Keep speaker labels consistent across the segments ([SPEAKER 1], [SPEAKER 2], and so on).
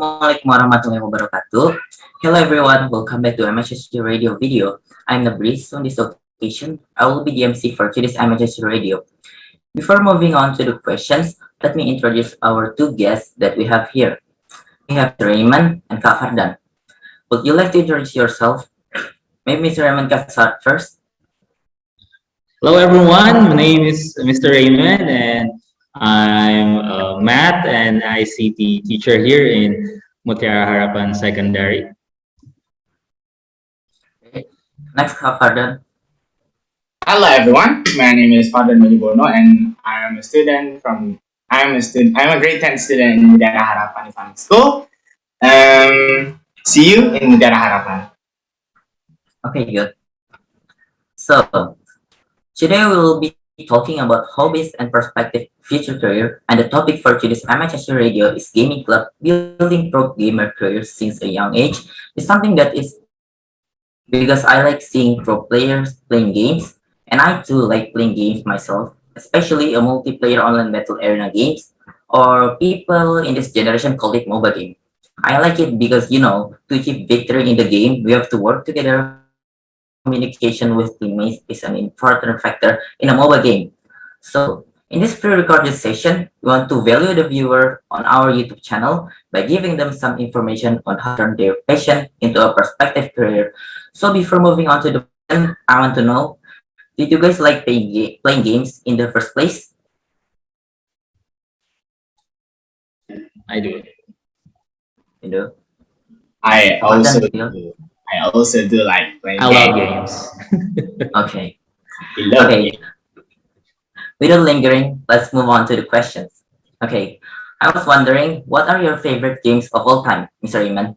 [SPEAKER 1] Assalamualaikum warahmatullahi wabarakatuh. Hello everyone, welcome back to MHSU Radio video. I'm Nabriez. On this occasion, I will be the MC for today's MHSU Radio. Before moving on to the questions, let me introduce our two guests that we have here. We have Raymond and Kak Fardan. Would you like to introduce yourself? Maybe Mr. Raymond can start first.
[SPEAKER 2] Hello everyone, my name is Mr. Raymond and I'm a math and ICT teacher here in Mutiara Harapan Secondary.
[SPEAKER 1] Okay. Next, Kak Fardan.
[SPEAKER 3] Hello everyone, my name is Fardan and I'm a student I'm a grade 10 student in Mutiara Harapan Islamic School. See you in Mutiara Harapan.
[SPEAKER 1] Okay, good. So, today we will be talking about hobbies and prospective future career, and the topic for today's MHSU Radio is Gaming Club. Building pro gamer careers since a young age is something that is because I like seeing pro players playing games, and I too like playing games myself, especially a multiplayer online battle arena games, or people in this generation call it MOBA game. I like it because, to achieve victory in the game, we have to work together. Communication with teammates is an important factor in a mobile game. So, in this pre-recorded session, we want to value the viewer on our YouTube channel by giving them some information on how to turn their passion into a prospective career. So, before moving on to the question, I want to know, did you guys like playing games in the first place?
[SPEAKER 2] I do.
[SPEAKER 1] You know?
[SPEAKER 3] I also do like playing
[SPEAKER 2] I love games.
[SPEAKER 1] Okay.
[SPEAKER 3] We love
[SPEAKER 1] Okay.
[SPEAKER 3] games.
[SPEAKER 1] Without lingering, let's move on to the questions. Okay. I was wondering, what are your favorite games of all time, Mr. Raymond?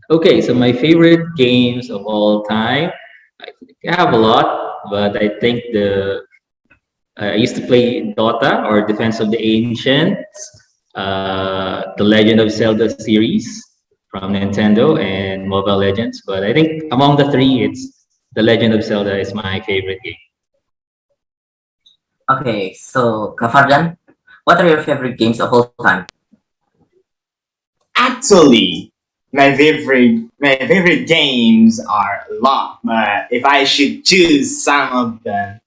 [SPEAKER 2] Okay, so my favorite games of all time, I have a lot, but I think I used to play Dota or Defense of the Ancients, the Legend of Zelda series from Nintendo, and Mobile Legends. But I think among the three, it's the Legend of Zelda is my favorite game.
[SPEAKER 1] Okay, so Kak Fardan, what are your favorite games of all time?
[SPEAKER 3] Actually, my favorite games are a lot, but if I should choose some of them,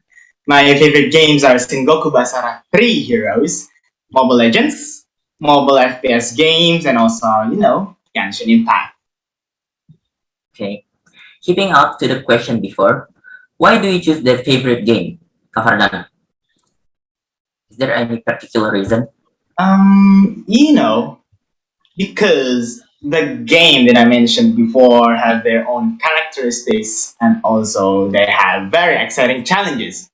[SPEAKER 3] my favorite games are Sengoku Basara 3 Heroes, Mobile Legends, mobile FPS games, and also, Genshin Impact.
[SPEAKER 1] Okay. Keeping up to the question before, why do you choose that favorite game, Kak Fardan? Is there any particular reason?
[SPEAKER 3] Because the game that I mentioned before have their own characteristics and also they have very exciting challenges.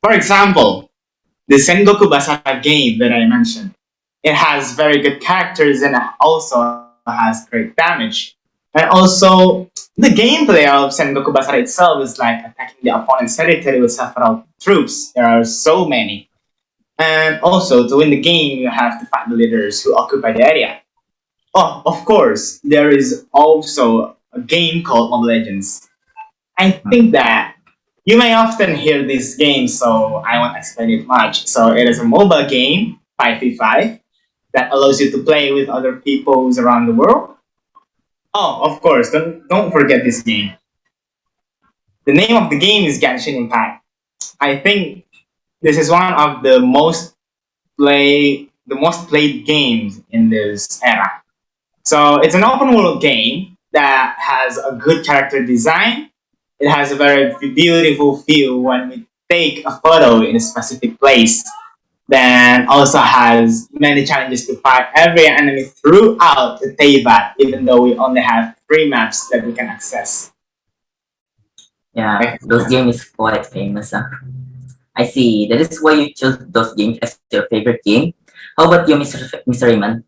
[SPEAKER 3] For example, the Sengoku Basara game that I mentioned, it has very good characters and it also has great damage. And also, the gameplay of Sengoku Basara itself is like attacking the opponent's territory with several troops. There are so many. And also, to win the game, you have to fight the leaders who occupy the area. Oh, of course, there is also a game called Mobile Legends. I think that you may often hear this game, so I won't explain it much. So it is a mobile game, 5v5, that allows you to play with other peoples around the world. Oh, of course, don't forget this game. The name of the game is Genshin Impact. I think this is one of the most played games in this era. So it's an open world game that has a good character design. It has a very beautiful feel when we take a photo in a specific place. Then also has many challenges to fight every enemy throughout the Teyvat, even though we only have 3 maps that we can access.
[SPEAKER 1] Yeah,
[SPEAKER 3] Okay.
[SPEAKER 1] those games is quite famous. I see. That is why you chose those games as your favorite game. How about you, Mr. Raymond?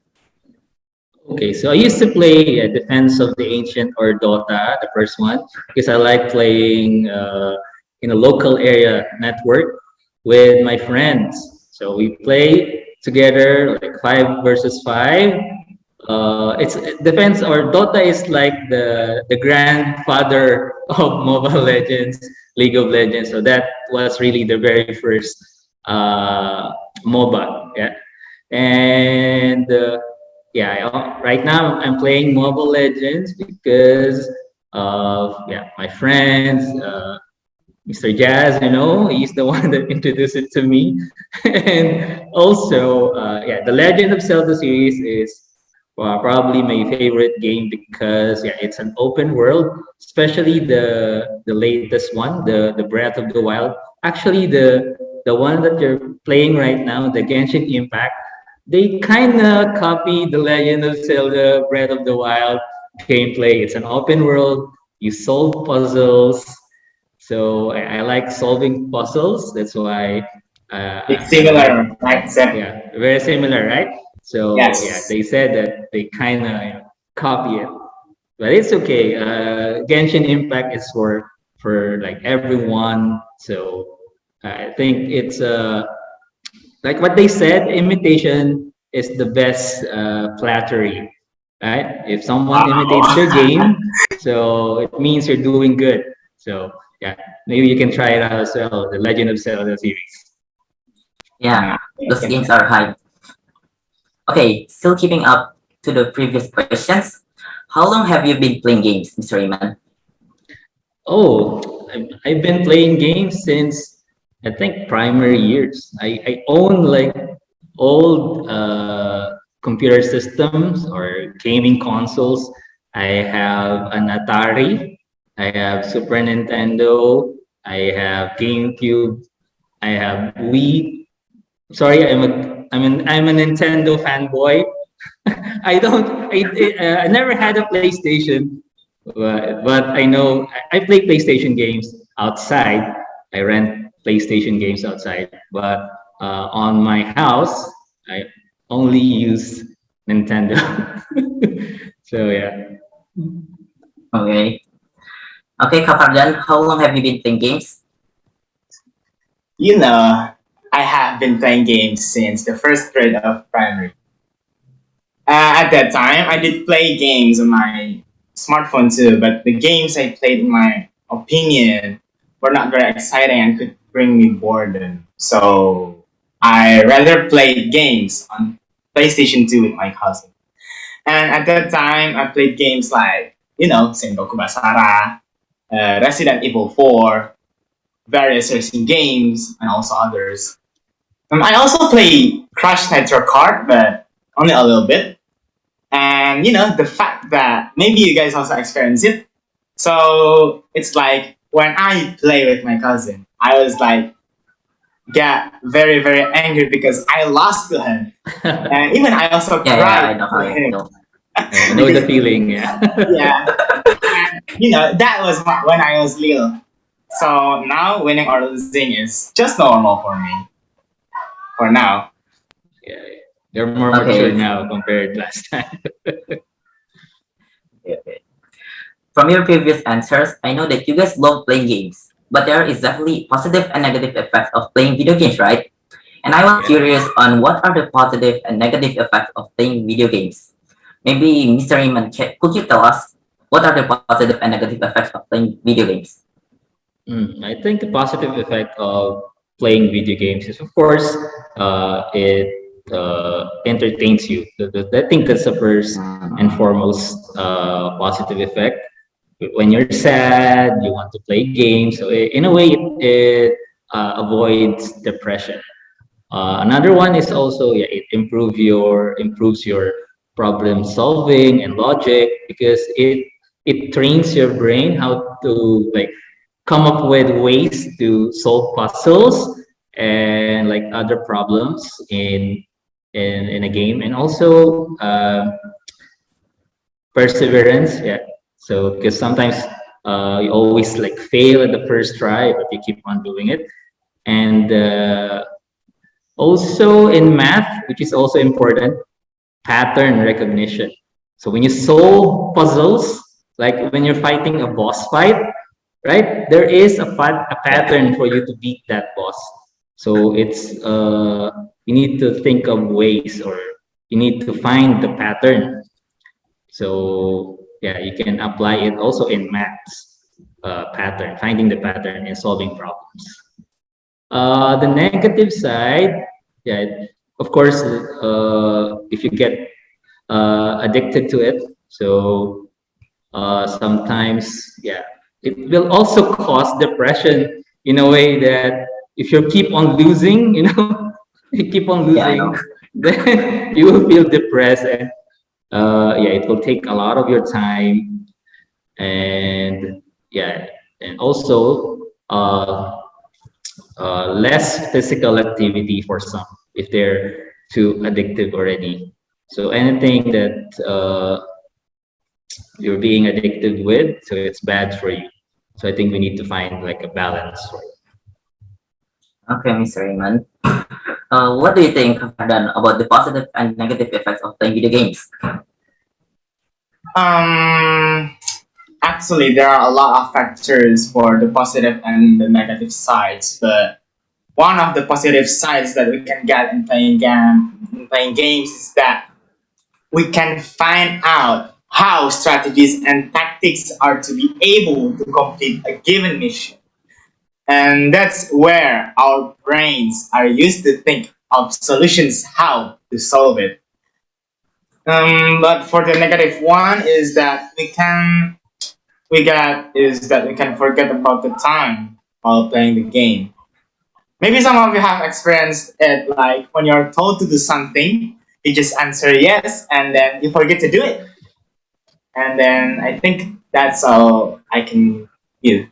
[SPEAKER 2] Okay, so I used to play Defense of the Ancient or Dota, the first one, because I like playing in a local area network with my friends. So we play together like 5 versus 5. It's Defense or Dota is like the grandfather of Mobile Legends, League of Legends. So that was really the very first MOBA. Yeah, and yeah, right now I'm playing Mobile Legends because of my friends, Mr. Jazz. He's the one that introduced it to me, and also the Legend of Zelda series is probably my favorite game because it's an open world, especially the latest one, the Breath of the Wild. Actually, the one that you're playing right now, the Genshin Impact, they kind of copy the Legend of Zelda Breath of the Wild gameplay. It's an open world. You solve puzzles. So I like solving puzzles. That's why
[SPEAKER 3] It's
[SPEAKER 2] I like,
[SPEAKER 3] similar, right, Seth?
[SPEAKER 2] yeah, very similar, right? So yeah,
[SPEAKER 3] Yes.
[SPEAKER 2] they said that they kind of copy it, but it's okay. Genshin Impact is for like everyone. So I think it's like what they said, imitation is the best flattery, right? If someone imitates their
[SPEAKER 3] Wow.
[SPEAKER 2] game, so it means you're doing good. So yeah, maybe you can try it out as well, the Legend of Zelda series.
[SPEAKER 1] Yeah, those games are hype. Okay, still keeping up to the previous questions. How long have you been playing games, Mr. Raymond?
[SPEAKER 2] I've been playing games since I think primary years. I own like old computer systems or gaming consoles. I have an Atari, I have Super Nintendo, I have GameCube, I have Wii. Sorry, I'm a Nintendo fanboy. I never had a PlayStation, but I know I play PlayStation games outside. I rent PlayStation games outside, but on my house, I only use Nintendo. So yeah.
[SPEAKER 1] Okay. Okay, Kafardan, how long have you been playing games?
[SPEAKER 3] You know, I have been playing games since the first grade of primary. At that time, I did play games on my smartphone too, but the games I played, in my opinion, were not very exciting and could bring me boredom. So I rather played games on PlayStation 2 with my cousin. And at that time, I played games like, Sengoku Basara, Resident Evil 4, various racing games, and also others. I also play Crash Nitro Kart, but only a little bit. And the fact that maybe you guys also experience it. So it's like when I play with my cousin, I was like get very very angry because I lost to him, and even I also
[SPEAKER 1] Yeah, I
[SPEAKER 3] cried
[SPEAKER 1] know
[SPEAKER 3] to
[SPEAKER 1] how you
[SPEAKER 3] him
[SPEAKER 1] feel.
[SPEAKER 2] I know the
[SPEAKER 3] because
[SPEAKER 2] feeling. Yeah.
[SPEAKER 3] yeah, and that was when I was little. So now winning or losing is just normal for me for now.
[SPEAKER 2] Yeah, they're more mature
[SPEAKER 1] Okay.
[SPEAKER 2] now compared last time.
[SPEAKER 1] Okay. From your previous answers, I know that you guys love playing games, but there is definitely positive and negative effects of playing video games, right? And I was
[SPEAKER 2] Yeah.
[SPEAKER 1] curious on what are the positive and negative effects of playing video games. Maybe Mr. Raymond, could you tell us what are the positive and negative effects of playing video games?
[SPEAKER 2] I think the positive effect of playing video games is, of course, it entertains you. I think that's the first and foremost positive effect. When you're sad, you want to play games. So in a way, it avoids depression. Another one is also, it improves your problem solving and logic because it trains your brain how to like come up with ways to solve puzzles and like other problems in a game, and also perseverance. Yeah. So because sometimes you always like fail at the first try, but you keep on doing it. And also in math, which is also important, pattern recognition. So when you solve puzzles, like when you're fighting a boss fight, right? There is a pattern for you to beat that boss. So it's you need to think of ways, or you need to find the pattern. So yeah, you can apply it also in maths, pattern, finding the pattern and solving problems. The negative side, yeah, of course, if you get addicted to it. So sometimes, yeah, it will also cause depression in a way that if you keep on losing, you keep on
[SPEAKER 1] Yeah, I know.
[SPEAKER 2] losing, then you will feel depressed, and yeah, it will take a lot of your time, and yeah, and also less physical activity for some if they're too addictive already. So anything that you're being addicted with, so it's bad for you. So I think we need to find like a balance for it.
[SPEAKER 1] Okay, Mr. Raymond. What do you think, Fardan, about the positive and negative effects of playing video games?
[SPEAKER 3] Um, Actually, there are a lot of factors for the positive and the negative sides, but one of the positive sides that we can get in playing games is that we can find out how strategies and tactics are to be able to complete a given mission. And that's where our brains are used to think of solutions how to solve it. But for the negative one is that we can forget about the time while playing the game. Maybe some of you have experienced it like when you're told to do something, you just answer yes and then you forget to do it. And then I think that's all I can give.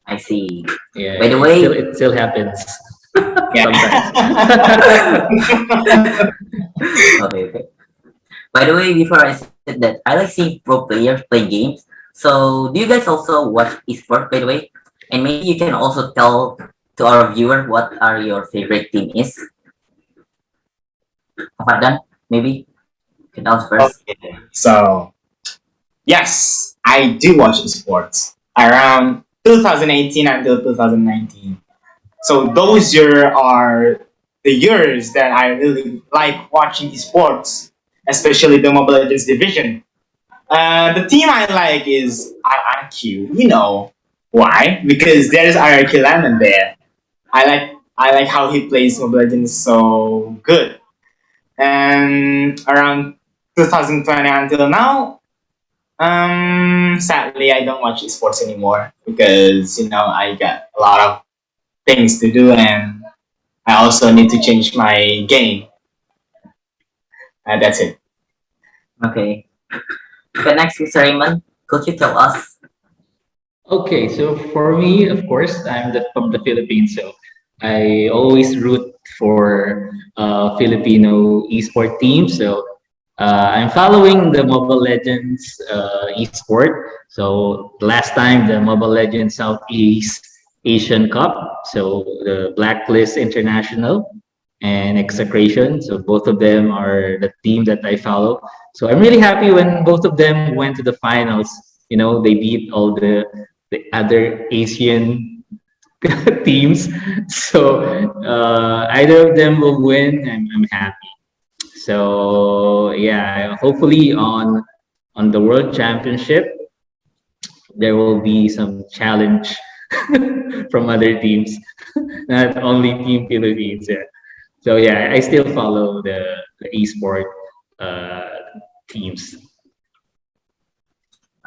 [SPEAKER 1] I see.
[SPEAKER 2] Yeah,
[SPEAKER 1] By the
[SPEAKER 2] it still
[SPEAKER 1] way,
[SPEAKER 2] it still happens sometimes.
[SPEAKER 3] Yeah.
[SPEAKER 1] okay, okay. By the way, before I said that, I like seeing pro players play games. So, do you guys also watch esports, by the way? And maybe you can also tell to our viewer what are your favorite team is. Fardan, maybe you can tell us first.
[SPEAKER 3] Okay. So yes, I do watch sports around 2018 until 2019. So those years are the years that I really like watching sports, especially the Mobile Legends division. The team I like is RRQ. You know why? Because there's RRQ Lemon there. I like how he plays Mobile Legends so good. And around 2020 until now, sadly I don't watch esports anymore because I got a lot of things to do and I also need to change my game. And that's it.
[SPEAKER 1] Okay. Okay, next, Mr. Raymond, could you tell us?
[SPEAKER 2] Okay, so for me, of course, from the Philippines, so I always root for Filipino esport teams. So I'm following the Mobile Legends esport. So last time the Mobile Legends Southeast Asian Cup, so the Blacklist International and Execration. So both of them are the team that I follow. So I'm really happy when both of them went to the finals. They beat all the other Asian teams. So either of them will win, and I'm happy. So yeah, hopefully on the World Championship there will be some challenge from other teams, not only Team Philippines. Yeah. So yeah, I still follow the esport uh, teams.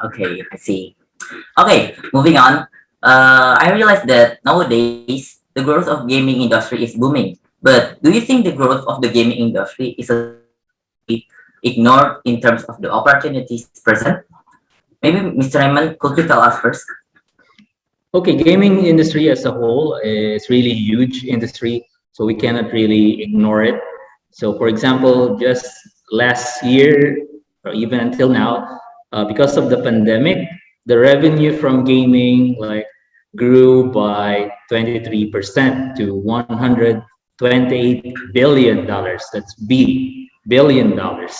[SPEAKER 1] Okay, I see. Okay, moving on. I realized that nowadays the growth of gaming industry is booming. But do you think the growth of the gaming industry is a something that should be ignored in terms of the opportunities present? Maybe Mr. Raymond, could you tell us first?
[SPEAKER 2] Okay, gaming industry as a whole is really huge industry, so we cannot really ignore it. So, for example, just last year or even until now, because of the pandemic, the revenue from gaming grew by 23% to $128 billion. That's billion dollars.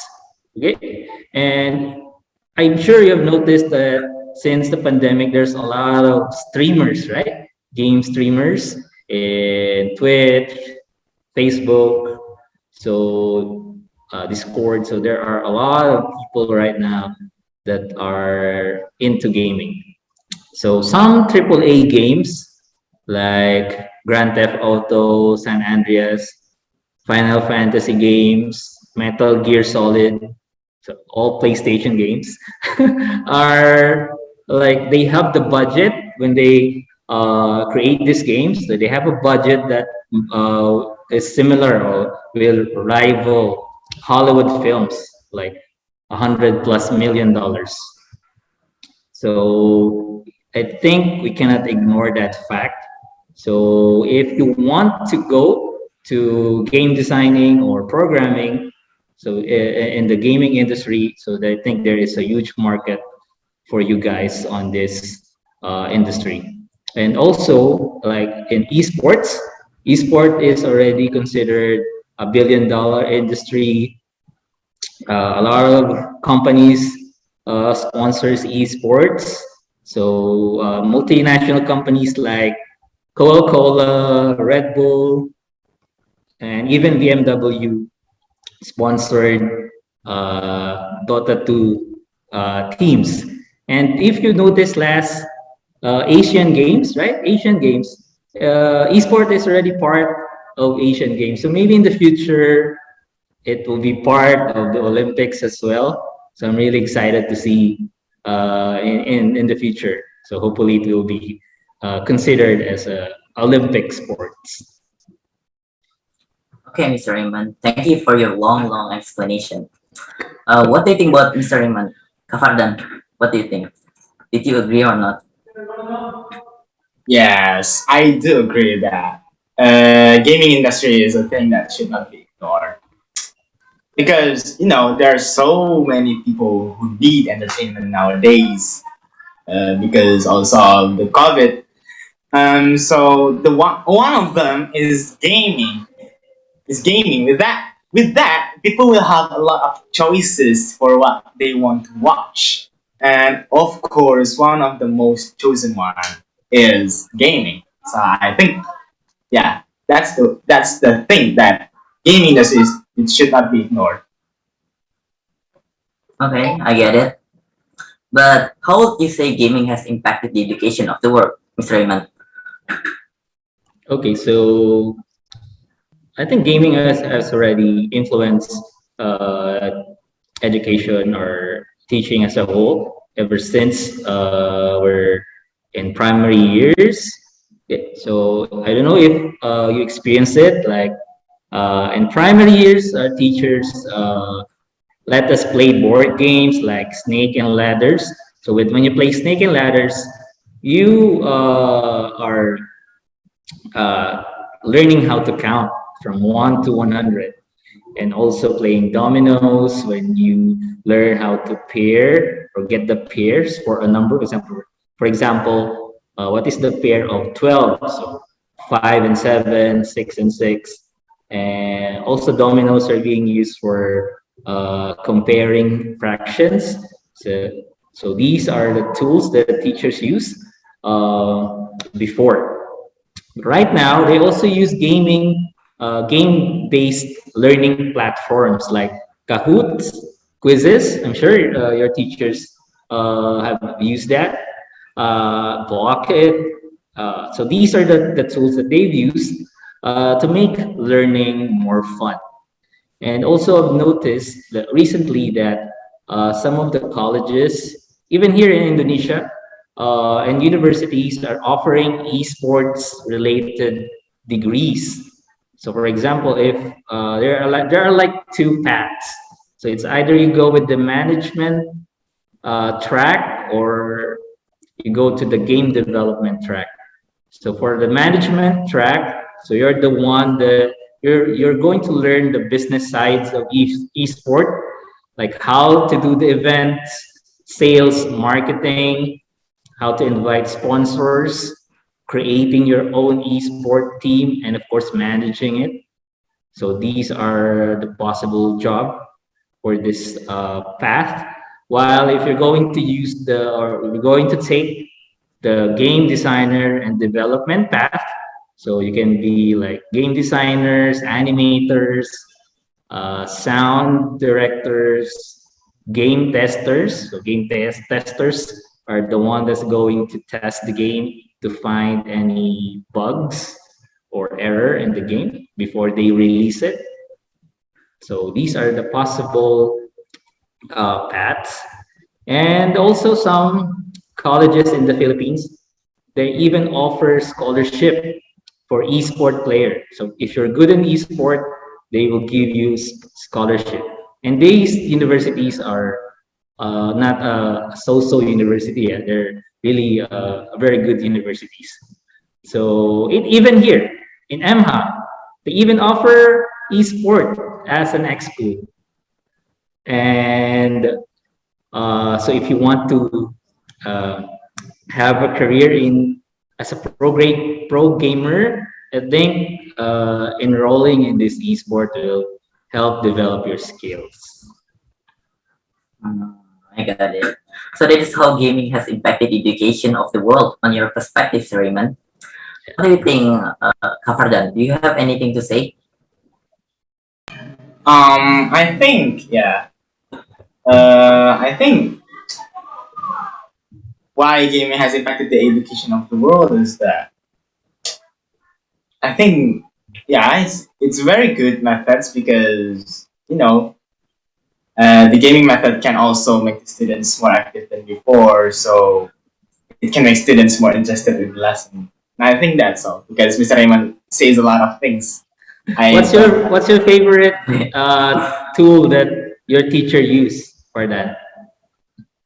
[SPEAKER 2] Okay, and I'm sure you have noticed that since the pandemic, there's a lot of streamers, right? Game streamers in Twitch, Facebook, so Discord. So there are a lot of people right now that are into gaming. So some AAA games like Grand Theft Auto, San Andreas, Final Fantasy games, Metal Gear Solid, so all PlayStation games, are like they have the budget when they create these games. So they have a budget that is similar or will rival Hollywood films, like 100+ million dollars. So I think we cannot ignore that fact. So if you want to go to game designing or programming, so in the gaming industry, so I think there is a huge market for you guys on this industry. And also, like in esports, esport is already considered a $1 billion industry. A lot of companies sponsors esports. So multinational companies like Coca-Cola, Red Bull, and even BMW sponsored Dota 2 teams. And if you notice last Asian Games, right? Asian Games, esport is already part of Asian Games. So maybe in the future, it will be part of the Olympics as well. So I'm really excited to see in the future. So hopefully it will be considered as a Olympic sports.
[SPEAKER 1] Okay, Mr. Raymond, thank you for your long explanation. What do you think about Mr. Raymond? Kafardan, what do you think? Did you agree or not?
[SPEAKER 3] Yes, I do agree with that. Gaming industry is a thing that should not be ignored because there are so many people who need entertainment nowadays because also of the COVID. So the one of them is gaming. Is gaming. With that, people will have a lot of choices for what they want to watch, and of course, one of the most chosen one is gaming. So I think, yeah, that's the thing that gaming does is it should not be ignored.
[SPEAKER 1] Okay, I get it. But how would you say gaming has impacted the education of the world, Mr. Raymond?
[SPEAKER 2] Okay, so I think gaming has already influenced uh, education or teaching as a whole ever since we're in primary years. Yeah, so I don't know if you experience it. Like in primary years, our teachers let us play board games like Snake and Ladders. So when you play Snake and Ladders, you are uh, learning how to count from 1 to 100, and also playing dominoes when you learn how to pair or get the pairs for a number. For example, what is the pair of 12? So 5 and 7, 6 and 6. And also dominoes are being used for comparing fractions. So, so these are the tools that teachers use before. Right now, they also use game-based learning platforms like Kahoots, quizzes. I'm sure your teachers have used that. Blockit. So these are the tools that they've used to make learning more fun. And also, I've noticed that recently that some of the colleges, even here in Indonesia, and universities are offering esports related degrees. So, for example, if there are like two paths. So it's either you go with the management track or you go to the game development track. So for the management track, so you're the one that you're going to learn the business sides of esport, like how to do the events, sales, marketing, how to invite sponsors, creating your own esport team, and of course managing it. So these are the possible job for this path. While if you're going to use or you're going to take the game designer and development path, so you can be like game designers, animators, sound directors, game testers. So testers are the one that's going to test the game to find any bugs or error in the game before they release it. So these are the possible paths. And also some colleges in the Philippines, they even offer scholarship for esport player. So if you're good in esport, they will give you scholarship. And these universities are not a so-so university. Yeah. They're really very good universities. So even here in MHA, they even offer esport as an school. And so if you want to uh, have a career in as a pro gamer, I think enrolling in this esport will help develop your skills.
[SPEAKER 1] Mm, I got it. So that is how gaming has impacted education of the world on your perspective, Raymond. What do you think, Kafardan? Do you have anything to say?
[SPEAKER 3] I think, yeah. I think why gaming has impacted the education of the world is that I think, yeah, it's very good methods because the gaming method can also make the students more active than before, so it can make students more interested in the lesson. And I think that's all because Mr. Raymond says a lot of things. I
[SPEAKER 2] What's your favorite tool that your teacher used for that?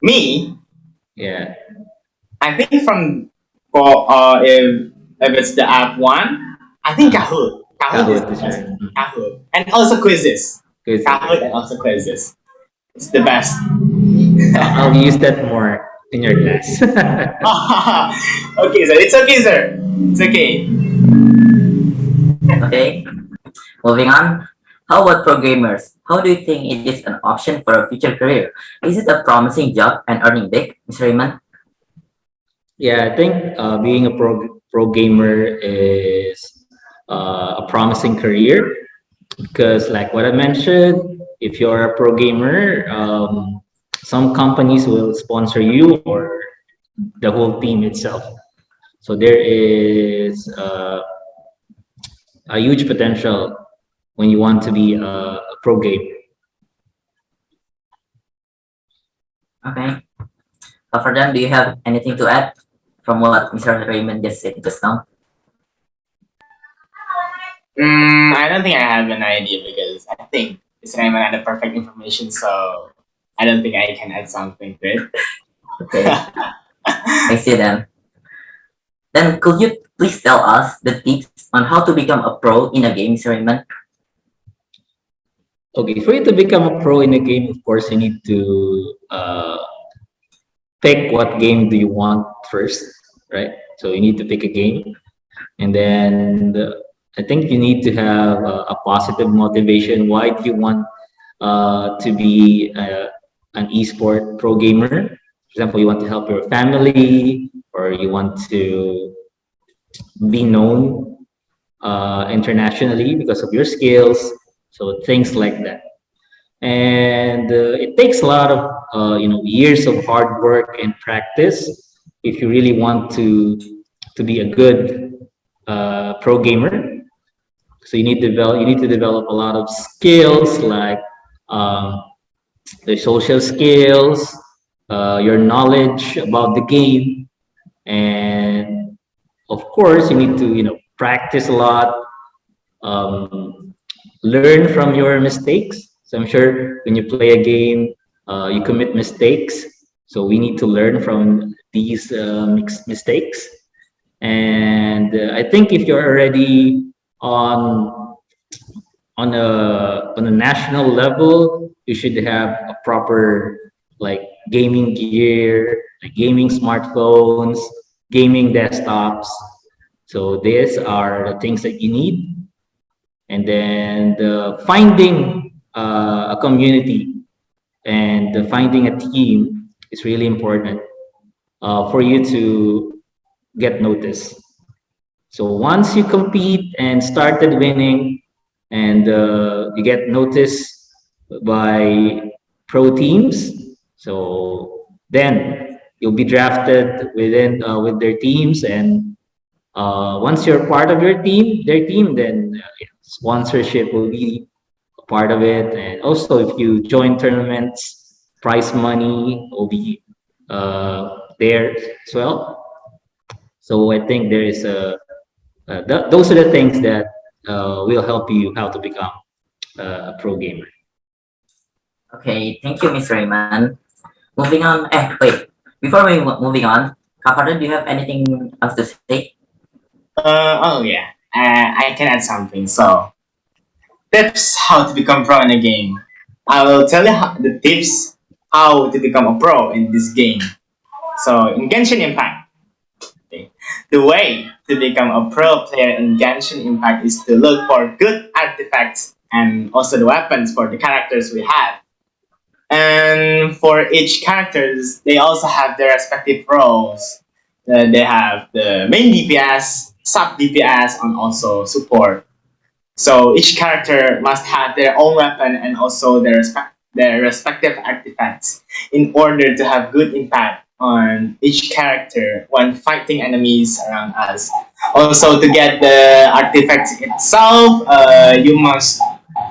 [SPEAKER 3] me,
[SPEAKER 2] Yeah,
[SPEAKER 3] I think from for if it's the app one, I think
[SPEAKER 2] uh,
[SPEAKER 3] Kahoot. Kahoot is
[SPEAKER 2] Kahoot
[SPEAKER 3] the
[SPEAKER 2] is
[SPEAKER 3] best.
[SPEAKER 2] right.
[SPEAKER 3] Kahoot and also quizzes.
[SPEAKER 2] Good.
[SPEAKER 3] Kahoot and also quizzes. It's the best.
[SPEAKER 2] I'll use that more in your class.
[SPEAKER 3] Okay, sir. It's okay, sir. It's okay.
[SPEAKER 1] Okay, moving on. How about programmers? How do you think it is an option for a future career? Is it a promising job and earning big, Mr. Raymond?
[SPEAKER 2] Yeah, I think being a pro gamer is a promising career because, like what I mentioned, if you're a pro gamer, some companies will sponsor you or the whole team itself. So there is a huge potential when you want to be a pro gamer.
[SPEAKER 1] Okay. Kafardan, do you have anything to add from what Mr. Raymond just said just now?
[SPEAKER 3] I don't think I have an idea because I think Mr. Raymond had the perfect information, so I don't think I can add something to it.
[SPEAKER 1] Okay, I see them. Then could you please tell us the tips on how to become a pro in a game, Mr. Raymond?
[SPEAKER 2] Okay, for you to become a pro in a game, of course, you need to pick what game do you want first, right? So you need to pick a game, and then I think you need to have a positive motivation. Why do you want to be an esport pro gamer? For example, you want to help your family, or you want to be known internationally because of your skills. So things like that. And it takes a lot of years of hard work and practice if you really want to be a good pro gamer. So you need to develop a lot of skills like um, the social skills, your knowledge about the game, and of course you need to practice a lot, um, learn from your mistakes. So I'm sure when you play a game, you commit mistakes. So we need to learn from these mistakes. And I think if you're already on on a national level, you should have a proper like gaming gear, like gaming smartphones, gaming desktops. So these are the things that you need. And then finding a community and finding a team is really important for you to get noticed. So once you compete and started winning and you get noticed by pro teams, so then you'll be drafted within with their teams, and once you're part of their team, then sponsorship will be part of it. And also, if you join tournaments, prize money will be there as well. So I think there is those are the things that will help you how to become a pro gamer.
[SPEAKER 1] Okay, thank you, Mr. Raymond. Moving on. Wait. Before moving on, Kafardan, do you have anything else to say?
[SPEAKER 3] Oh yeah, I can add something. So tips how to become pro in a game. I will tell you the tips how to become a pro in this game. So in Genshin Impact, okay, the way to become a pro player in Genshin Impact is to look for good artifacts and also the weapons for the characters we have. And for each characters, they also have their respective roles. They have the main DPS, sub DPS, and also support. So each character must have their own weapon and also their respective artifacts in order to have good impact on each character when fighting enemies around us. Also, to get the artifact itself, you must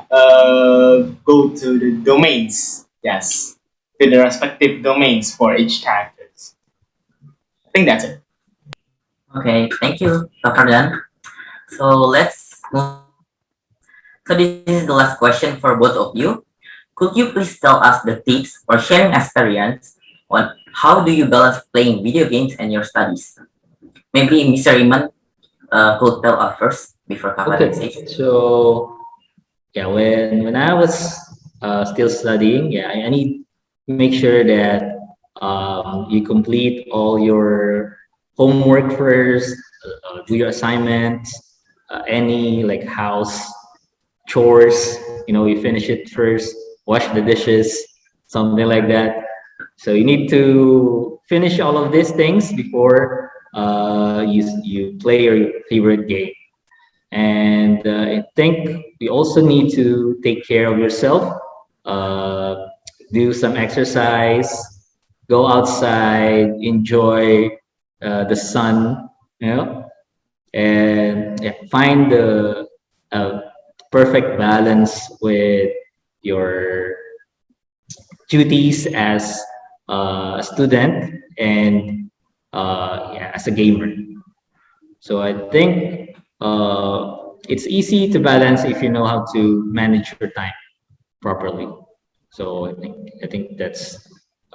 [SPEAKER 3] go to the domains. Yes, to the respective domains for each characters. I think that's it.
[SPEAKER 1] Okay, thank you, Kafardan. So let's move. So this is the last question for both of you. Could you please tell us the tips or sharing experience on how do you balance playing video games and your studies? Maybe Mr. Raymond could tell us first before Kafardan
[SPEAKER 2] Okay,
[SPEAKER 1] says.
[SPEAKER 2] so yeah, when I was still studying, yeah, I need to make sure that you complete all your homework first, do your assignments, any like house chores, you finish it first, wash the dishes, something like that. So you need to finish all of these things before you play your favorite game. And I think you also need to take care of yourself, uh, do some exercise, go outside, enjoy the sun, you know, and yeah, find the uh, perfect balance with your duties as a student and yeah, as a gamer. So I think it's easy to balance if you know how to manage your time properly. So I think that's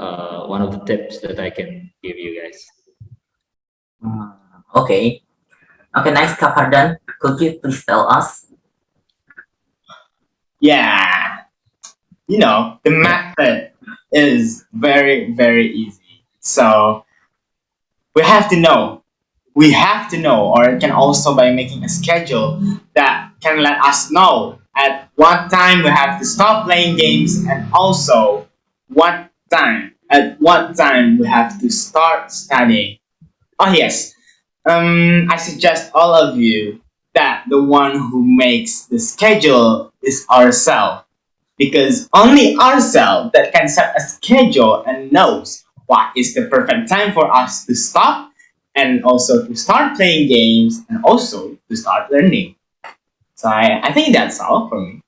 [SPEAKER 2] one of the tips that I can give you guys.
[SPEAKER 1] Hmm, okay. Okay, nice, Kafardan. Could you please tell us?
[SPEAKER 3] Yeah, the
[SPEAKER 2] Yeah.
[SPEAKER 3] method is very, very easy. So we have to know. We have to know, or it can also by making a schedule that can let us know at what time we have to stop playing games and also at what time we have to start studying. Oh yes, I suggest all of you that the one who makes the schedule is ourselves because only ourselves that can set a schedule and knows what is the perfect time for us to stop and also to start playing games and also to start learning. So I think that's all for me.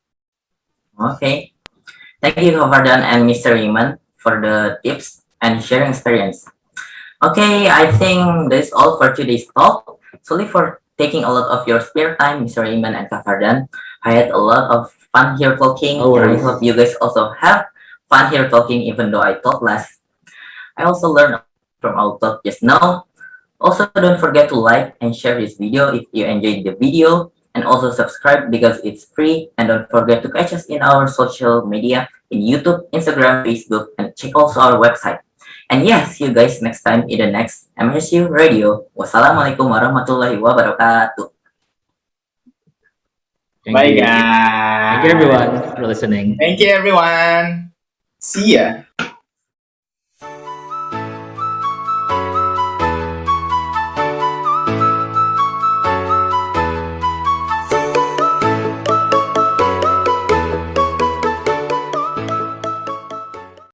[SPEAKER 1] Okay. Thank you, Kafardan and Mr. Raymond, for the tips and sharing experience. Okay, I think that's all for today's talk. Sorry for taking a lot of your spare time, Mr. Raymond and Kafardan. I had a lot of fun here talking,
[SPEAKER 2] No
[SPEAKER 1] and I
[SPEAKER 2] worries.
[SPEAKER 1] hope you guys also have fun here talking, even though I talk less. I also learned from our talk just now. Also, don't forget to like and share this video if you enjoyed the video, and also subscribe because it's free. And don't forget to catch us in our social media in YouTube, Instagram, Facebook, and check also our website. And yeah, see you guys next time in the next MHSU Radio. Wassalamualaikum warahmatullahi wabarakatuh.
[SPEAKER 2] Thank
[SPEAKER 3] Bye
[SPEAKER 2] you. Thank you
[SPEAKER 3] guys.
[SPEAKER 2] everyone for listening.
[SPEAKER 3] Thank you everyone. See ya.